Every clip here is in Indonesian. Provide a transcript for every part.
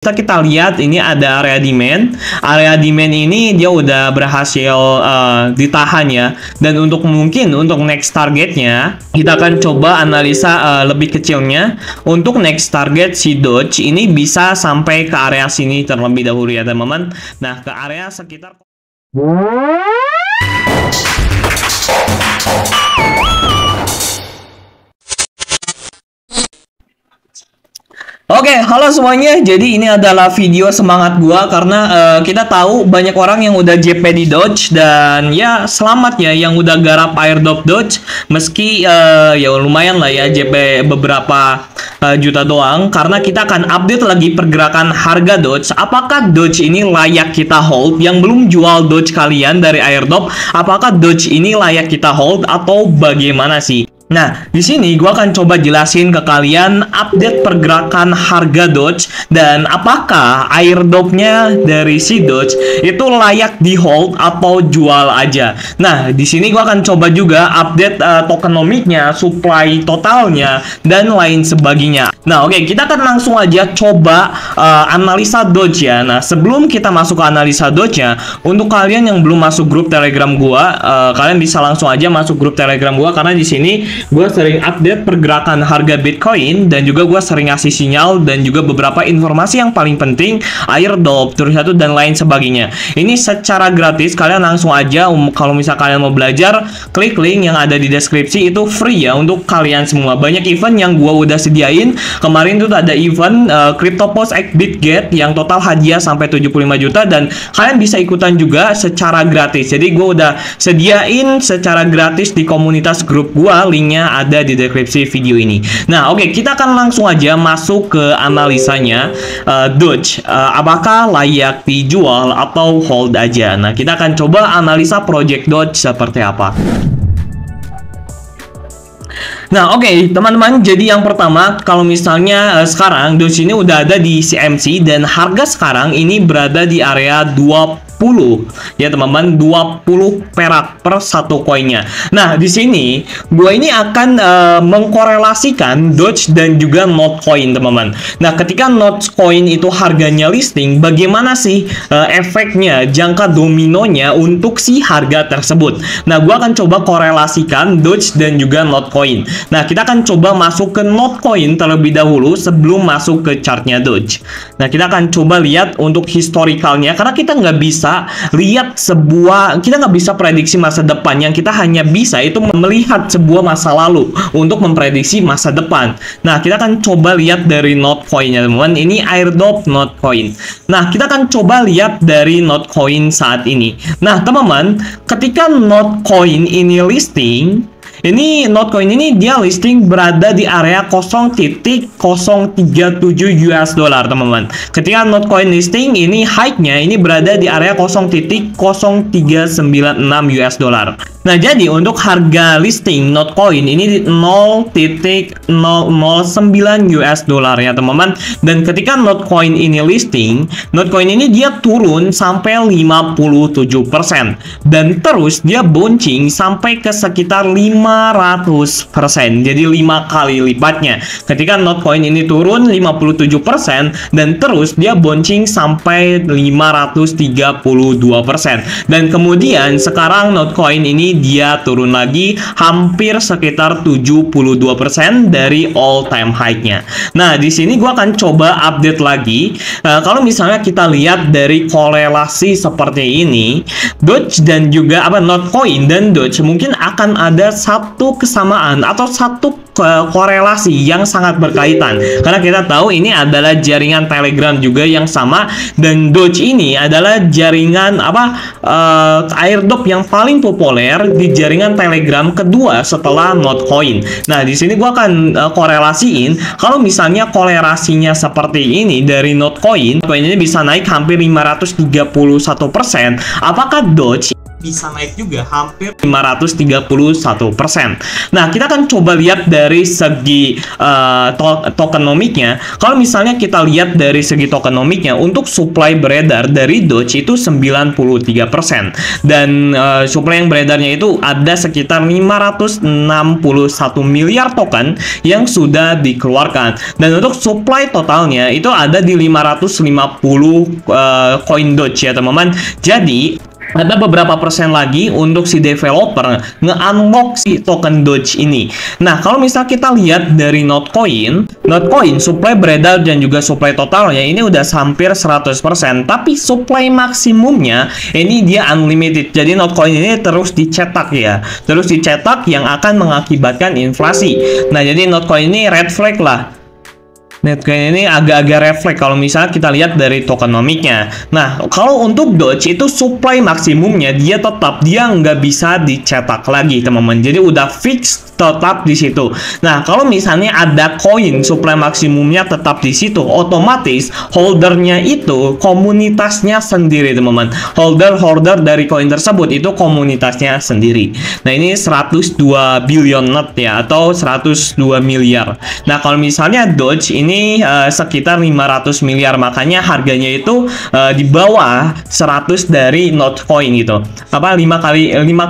Kita lihat ini ada area demand. Area demand ini dia udah berhasil ditahan ya. Dan mungkin untuk next targetnya kita akan coba analisa lebih kecilnya. Untuk next target si Doge ini bisa sampai ke area sini terlebih dahulu ya teman-teman. Nah, ke area sekitar Oke, halo semuanya. Jadi ini adalah video semangat gua karena kita tahu banyak orang yang udah JP di Doge dan ya selamat ya yang udah garap airdrop Doge meski ya lumayan lah ya JP beberapa juta doang karena kita akan update lagi pergerakan harga Doge. Apakah Doge ini layak kita hold? Yang belum jual Doge kalian dari airdrop, apakah Doge ini layak kita hold atau bagaimana sih? Nah, di sini gua akan coba jelasin ke kalian update pergerakan harga Doge dan apakah airdropnya dari si Doge itu layak di hold atau jual aja. Nah, di sini gua akan coba juga update tokenomiknya, supply totalnya dan lain sebagainya. Nah, oke, kita akan langsung aja coba analisa Doge ya. Nah, sebelum kita masuk ke analisa Doge-nya, untuk kalian yang belum masuk grup Telegram gua, kalian bisa langsung aja masuk grup Telegram gua karena di sini gue sering update pergerakan harga Bitcoin dan juga gue sering ngasih sinyal dan juga beberapa informasi yang paling penting, airdrop, terus satu dan lain sebagainya. Ini secara gratis, kalian langsung aja kalau misal kalian mau belajar, klik link yang ada di deskripsi, itu free ya untuk kalian semua. Banyak event yang gue udah sediain. Kemarin tuh ada event CryptoPost X BitGet yang total hadiah sampai 75 juta dan kalian bisa ikutan juga secara gratis. Jadi gue udah sediain secara gratis di komunitas grup gue, linknya ada di deskripsi video ini. Nah, oke, kita akan langsung aja masuk ke analisanya Doge. Apakah layak dijual atau hold aja? Nah, kita akan coba analisa project Doge seperti apa. Nah, oke, teman-teman, jadi yang pertama, kalau misalnya sekarang Doge ini udah ada di CMC dan harga sekarang ini berada di area 20 ya teman-teman, 20 perak per satu koinnya. Nah, di sini gue ini akan mengkorelasikan Doge dan juga Notcoin teman-teman. Nah, ketika Notcoin itu harganya listing, bagaimana sih efeknya, jangka dominonya untuk si harga tersebut. Nah, gue akan coba korelasikan Doge dan juga Notcoin. Nah, kita akan coba masuk ke Notcoin terlebih dahulu sebelum masuk ke chartnya Doge. Nah, kita akan coba lihat untuk historicalnya karena kita nggak bisa lihat kita nggak bisa prediksi masa depan. Yang kita hanya bisa itu melihat sebuah masa lalu untuk memprediksi masa depan. Nah, kita akan coba lihat dari Notcoin ya teman-teman. Ini airdrop Notcoin. Nah, kita akan coba lihat dari Notcoin saat ini. Nah, teman-teman, ketika Notcoin ini listing, ini Notcoin ini dia listing berada di area 0.037 US dollar teman-teman. Ketika Notcoin listing ini high-nya ini berada di area 0.0396 US dollar. Nah, jadi untuk harga listing Notcoin ini di 0.009 US dollar ya teman-teman. Dan ketika Notcoin ini listing, Notcoin ini dia turun sampai 57% dan terus dia bouncing sampai ke sekitar 500%. Jadi 5 kali lipatnya. Ketika Notcoin ini turun 57% dan terus dia bouncing sampai 532%. Dan kemudian sekarang Notcoin ini dia turun lagi hampir sekitar 72% dari all time high-nya. Nah, di sini gua akan coba update lagi. Kalau misalnya kita lihat dari korelasi seperti ini, Doge dan juga Notcoin dan Doge mungkin akan ada satu kesamaan atau satu korelasi yang sangat berkaitan karena kita tahu ini adalah jaringan Telegram juga yang sama dan Doge ini adalah jaringan airdrop yang paling populer di jaringan Telegram kedua setelah Notcoin. Nah, di sini gua akan korelasiin kalau misalnya korelasinya seperti ini dari Notcoin ini bisa naik hampir 531%. Apakah Doge bisa naik juga hampir 531%. Nah, kita akan coba lihat dari segi tokenomiknya. Kalau misalnya kita lihat dari segi tokenomiknya, untuk supply beredar dari Doge itu 93%. Dan supply yang beredarnya itu ada sekitar 561 miliar token yang sudah dikeluarkan. Dan untuk supply totalnya itu ada di 550 koin Doge ya teman-teman. Jadi ada beberapa persen lagi untuk si developer nge-unlock si token Doge ini. Nah, kalau misal kita lihat dari Notcoin supply beredar dan juga supply totalnya ini udah hampir 100%, tapi supply maksimumnya ini dia unlimited. Jadi Notcoin ini terus dicetak ya. Terus dicetak yang akan mengakibatkan inflasi. Nah, jadi Notcoin ini red flag lah. Notcoin ini agak-agak refleks kalau misalnya kita lihat dari tokenomiknya. Nah, kalau untuk Doge itu supply maksimumnya dia nggak bisa dicetak lagi teman-teman. Jadi udah fix tetap di situ. Nah, kalau misalnya ada koin supply maksimumnya tetap di situ, otomatis holdernya itu komunitasnya sendiri teman-teman. Holder dari koin tersebut itu komunitasnya sendiri. Nah, ini 102 billion NOT ya, atau 102 miliar. Nah, kalau misalnya Doge ini sekitar 500 miliar, makanya harganya itu di bawah 100 dari Notcoin gitu. 5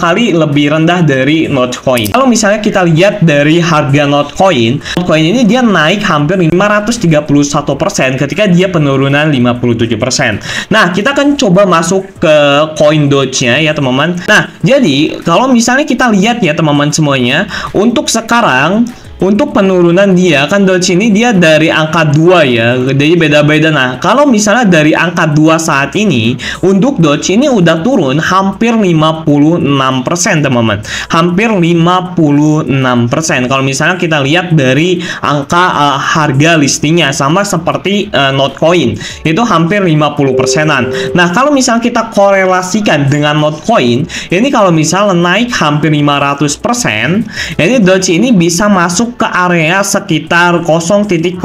kali lebih rendah dari Notcoin. Kalau misalnya kita lihat dari harga Notcoin ini dia naik hampir 531% ketika dia penurunan 57%. Nah, kita akan coba masuk ke koin Doge-nya ya teman-teman. Nah, jadi kalau misalnya kita lihat ya teman-teman semuanya, untuk sekarang untuk penurunan dia kan Doge ini dia dari angka 2 ya, jadi beda-beda. Nah, kalau misalnya dari angka 2 saat ini untuk Doge ini udah turun hampir 56% teman-teman, hampir 56%. Kalau misalnya kita lihat dari angka harga listingnya sama seperti Notcoin itu hampir 50%-an. Nah, kalau misalnya kita korelasikan dengan Notcoin ini, kalau misalnya naik hampir 500%, ini Doge ini bisa masuk ke area sekitar 0,006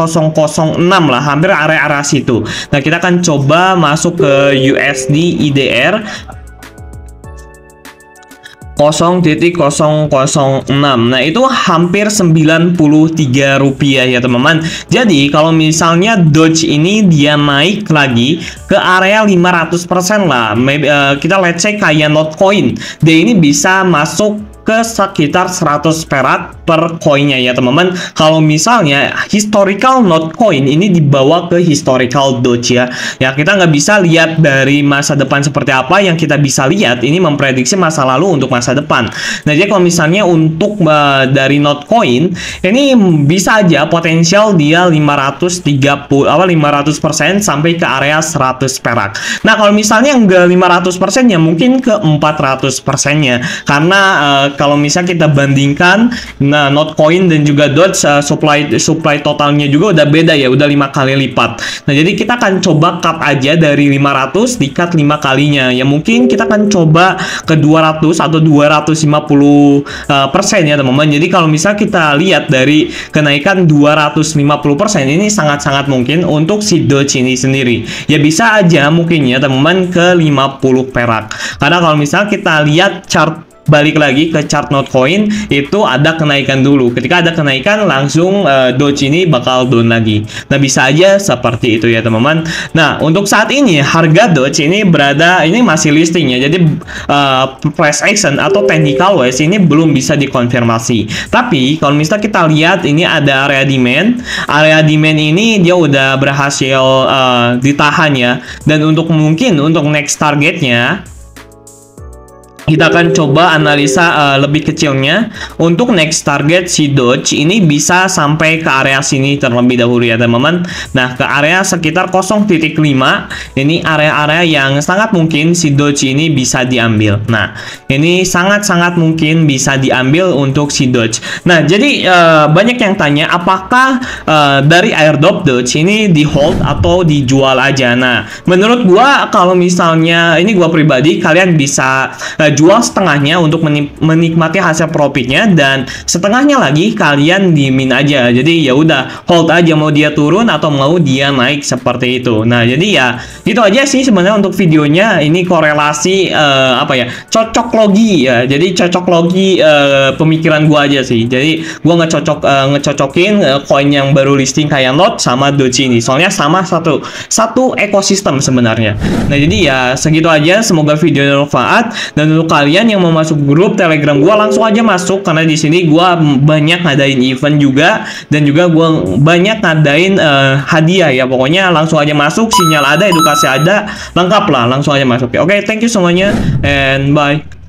lah, hampir area-area situ. Nah, kita akan coba masuk ke USD IDR 0,006. Nah, itu hampir 93 rupiah ya teman-teman. Jadi kalau misalnya Doge ini dia naik lagi ke area 500% lah, kita let's say kayak Notcoin, dia ini bisa masuk ke sekitar 100 perak per koinnya ya teman-teman. Kalau misalnya historical Notcoin ini dibawa ke historical Doge ya, kita nggak bisa lihat dari masa depan seperti apa, yang kita bisa lihat ini memprediksi masa lalu untuk masa depan. Nah, jadi kalau misalnya untuk dari Notcoin ini bisa aja potensial dia 500% sampai ke area 100 perak. Nah, kalau misalnya nggak 500% ya mungkin ke 400%-nya, karena kalau misalnya kita bandingkan Notcoin dan juga Doge, supply totalnya juga udah beda ya, udah 5 kali lipat. Nah, jadi kita akan coba cut aja dari 500 di cut 5 kalinya ya, mungkin kita akan coba ke 200 atau 250% ya teman-teman. Jadi kalau misalnya kita lihat dari kenaikan 250% ini sangat-sangat mungkin untuk si Doge ini sendiri ya, bisa aja mungkin ya teman-teman ke 50 perak. Karena kalau misalnya kita lihat chart, balik lagi ke chart Notcoin, itu ada kenaikan dulu. Ketika ada kenaikan langsung Doge ini bakal down lagi. Nah, bisa aja seperti itu ya teman-teman. Nah, untuk saat ini harga Doge ini ini masih listing ya. Jadi price action atau technical wise ini belum bisa dikonfirmasi. Tapi kalau misalnya kita lihat ini ada area demand. Area demand ini dia udah berhasil ditahan ya. Dan untuk next targetnya kita akan coba analisa lebih kecilnya. Untuk next target si Doge ini bisa sampai ke area sini terlebih dahulu ya teman-teman. Nah, ke area sekitar 0,5 ini area-area yang sangat mungkin si Doge ini bisa diambil. Nah, ini sangat-sangat mungkin bisa diambil untuk si Doge. Nah, jadi banyak yang tanya apakah dari airdrop Doge ini di hold atau dijual aja. Nah, menurut gua kalau misalnya ini gua pribadi, kalian bisa jual setengahnya untuk menikmati hasil profitnya, dan setengahnya lagi kalian dimin aja. Jadi ya udah hold aja, mau dia turun atau mau dia naik seperti itu. Nah, jadi ya gitu aja sih sebenarnya untuk videonya. Ini korelasi apa ya, cocok logi ya. Jadi cocok logi pemikiran gua aja sih. Jadi gua ngecocokin koin yang baru listing kayak Lot sama Doji ini. Soalnya sama satu ekosistem sebenarnya. Nah, jadi ya segitu aja. Semoga videonya bermanfaat. Dan untuk kalian yang mau masuk grup Telegram gua, langsung aja masuk, karena di sini gua banyak ngadain event juga, dan juga gua banyak ngadain hadiah ya. Pokoknya langsung aja masuk, sinyal ada, edukasi ada, lengkap lah, langsung aja masuk ya. Oke, thank you semuanya and bye.